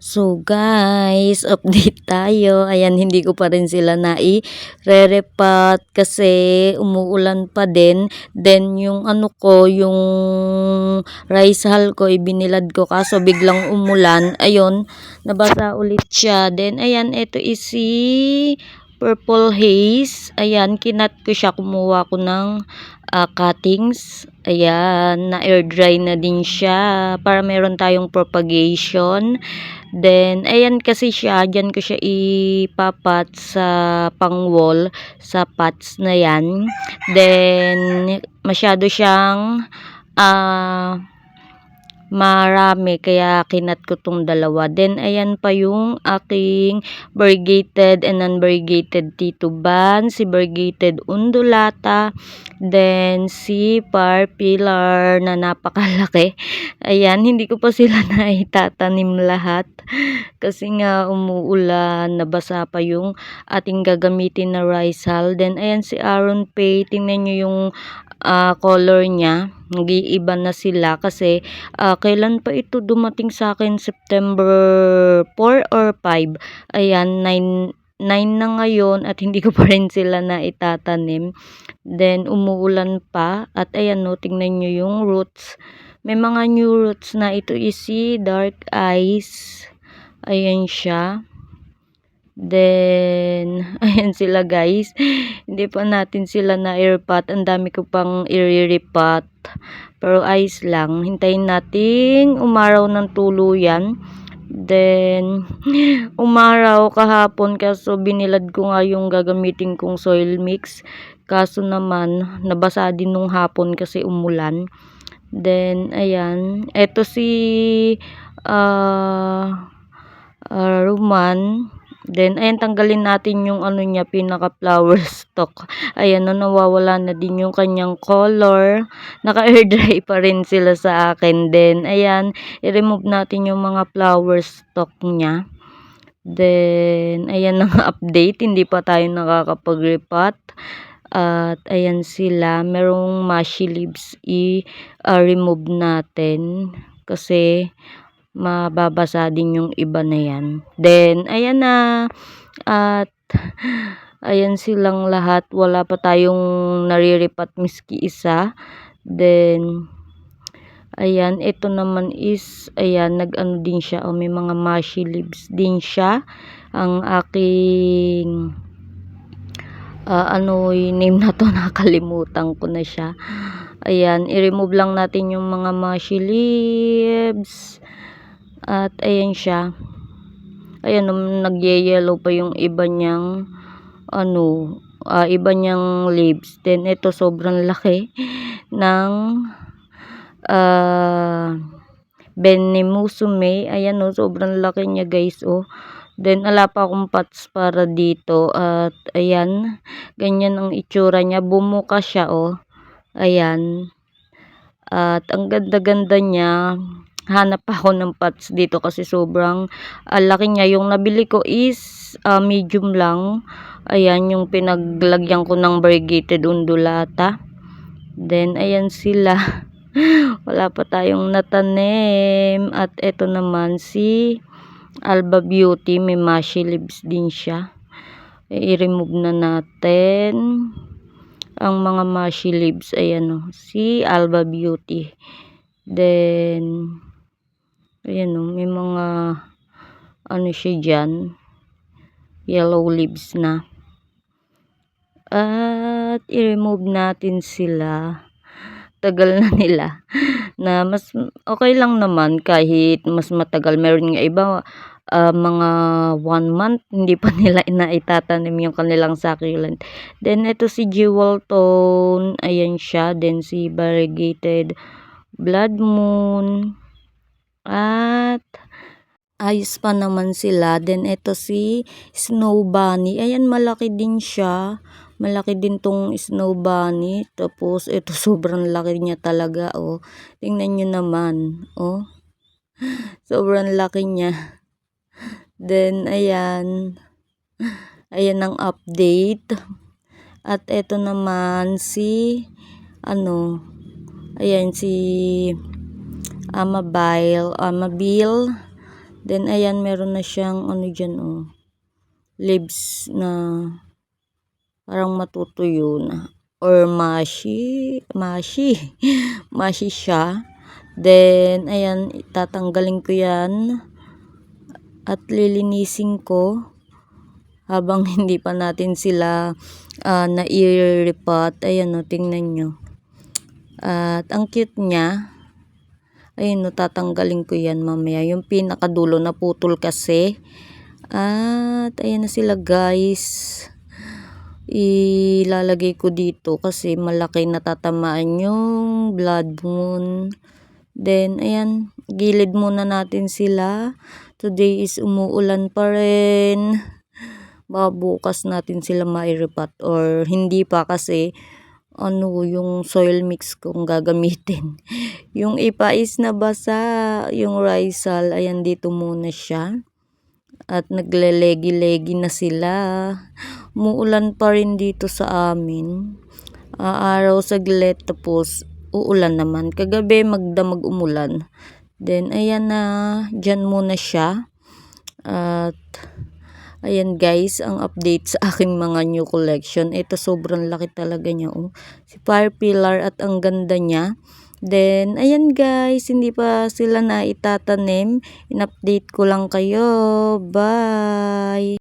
So guys, update tayo. Ayan, hindi ko pa rin sila re-repat kasi umuulan pa din. Then yung ano ko, yung rice hull ko, ibinilad ko kaso biglang umulan. Ayun, nabasa ulit siya. Then ayan, ito is si Purple Haze. Ayan, kinat ko siya. Kumuha ko ng cuttings. Ayan, na air dry na din siya para meron tayong propagation. Then, ayan kasi siya, dyan ko siya ipapat sa pang-wall, sa pots na yan. Then, masyado siyang marami, kaya kinat ko tong dalawa. Then, ayan pa yung aking variegated and non-variegated tituban, si variegated undulata, then si parpillar na napakalaki. Ayan, hindi ko pa sila na itatanim lahat kasi nga umuulan, nabasa pa yung ating gagamitin na rice hull. Then, ayan si Aron Pay, tingnan nyo yung color niya, nag-iiba na sila kasi kailan pa ito dumating sa akin, September 4 or 5. Ayan, 9 na ngayon at hindi ko pa rin sila na itatanim. Then umuulan pa at ayan no, tingnan nyo yung roots. May mga new roots na. Ito is si Dark Eyes. Ayan siya. Then, ayan sila guys. Hindi pa natin sila na airpot. Ang dami ko pang i-repot. Pero ayos lang. Hintayin natin umaraw ng tuluyan. Then, umaraw kahapon kaso binilad ko nga yung gagamitin kong soil mix. Kaso naman, nabasa din nung hapon kasi umulan. Then, ayan. Eto si Roman. Then, ayan, tanggalin natin yung ano niya, pinaka flower stalk. Ayan, nawawala na din yung kanyang color. Naka-air dry pa rin sila sa akin. Then, ayan, i-remove natin yung mga flower stalk niya. Then, ayan ang update. Hindi pa tayo nakakapag-repot. At, ayan sila. Merong mushy leaves i-remove natin. Kasi, mababasa din yung iba na yan. Then, ayan na. At, ayan silang lahat. Wala pa tayong nariripat miski isa. Then, ayan. Ito naman is, ayan, nag-ano din siya. O, may mga mushy leaves din siya. Ang aking, yung name na to, nakalimutan ko na siya. Ayan, i-remove lang natin yung mga mushy leaves. At ayan siya. Ayan, nag-yellow pa yung iba niyang iba niyang leaves. Then ito sobrang laki ng Benemusume. Ayan sobrang laki niya guys Then ala pa akong pots para dito at ayan, ganyan ang itsura niya. Bumuka siya Ayan. At ang ganda-ganda niya. Hanap ako ng pots dito kasi sobrang laki niya. Yung nabili ko is medium lang. Ayan, yung pinaglagyan ko ng variegated undulata. Then, ayan sila. Wala pa tayong natanim. At ito naman si Alba Beauty. May mushy leaves din siya. I-remove na natin ang mga mushy leaves. Ayan si Alba Beauty. Then, ayan may mga siya dyan, yellow leaves na. At i-remove natin sila. Tagal na nila na mas okay lang naman kahit mas matagal. Meron nga iba mga 1 month hindi pa nila inaitatanim yung kanilang succulent. Then ito si Jewel Tone, ayan siya. Then si variegated Blood Moon. At ayos pa naman sila. Then ito si Snow Bunny. Ayan, malaki din siya. Malaki din tong Snow Bunny. Tapos ito sobrang laki niya talaga Tingnan nyo naman sobrang laki niya. Then ayan. Ayan ang update. At ito naman si ayan si Amabile. Then ayan, meron na siyang ano dyan oh, leaves na parang matutuyo na or mashi siya. Then ayan, tatanggalin ko yan at lilinisin ko habang hindi pa natin sila nai-repot. Ayan o, tingnan nyo. At ang cute niya. Ayun o, tatanggalin ko yan mamaya. Yung pinakadulo naputol kasi. At ayan na sila guys. Ilalagay ko dito kasi malaki natatamaan yung blood moon. Then ayan, gilid muna natin sila. Today is umuulan pa rin. Bukas natin sila mai-repot or hindi pa kasi ano yung soil mix kong gagamitin. Yung ipa is nabasa, yung Rizal, ayan dito muna siya. At naglelegi-legi na sila. Umuulan pa rin dito sa amin. Araw saglit tapos uulan naman. Kagabi magdamag umulan. Then ayan na, dyan muna siya. At ayan guys, ang update sa aking mga new collection. Ito sobrang laki talaga niya. Oh. Si Fire Pillar at ang ganda niya. Then, ayan guys, hindi pa sila na itatanim. In-update ko lang kayo. Bye!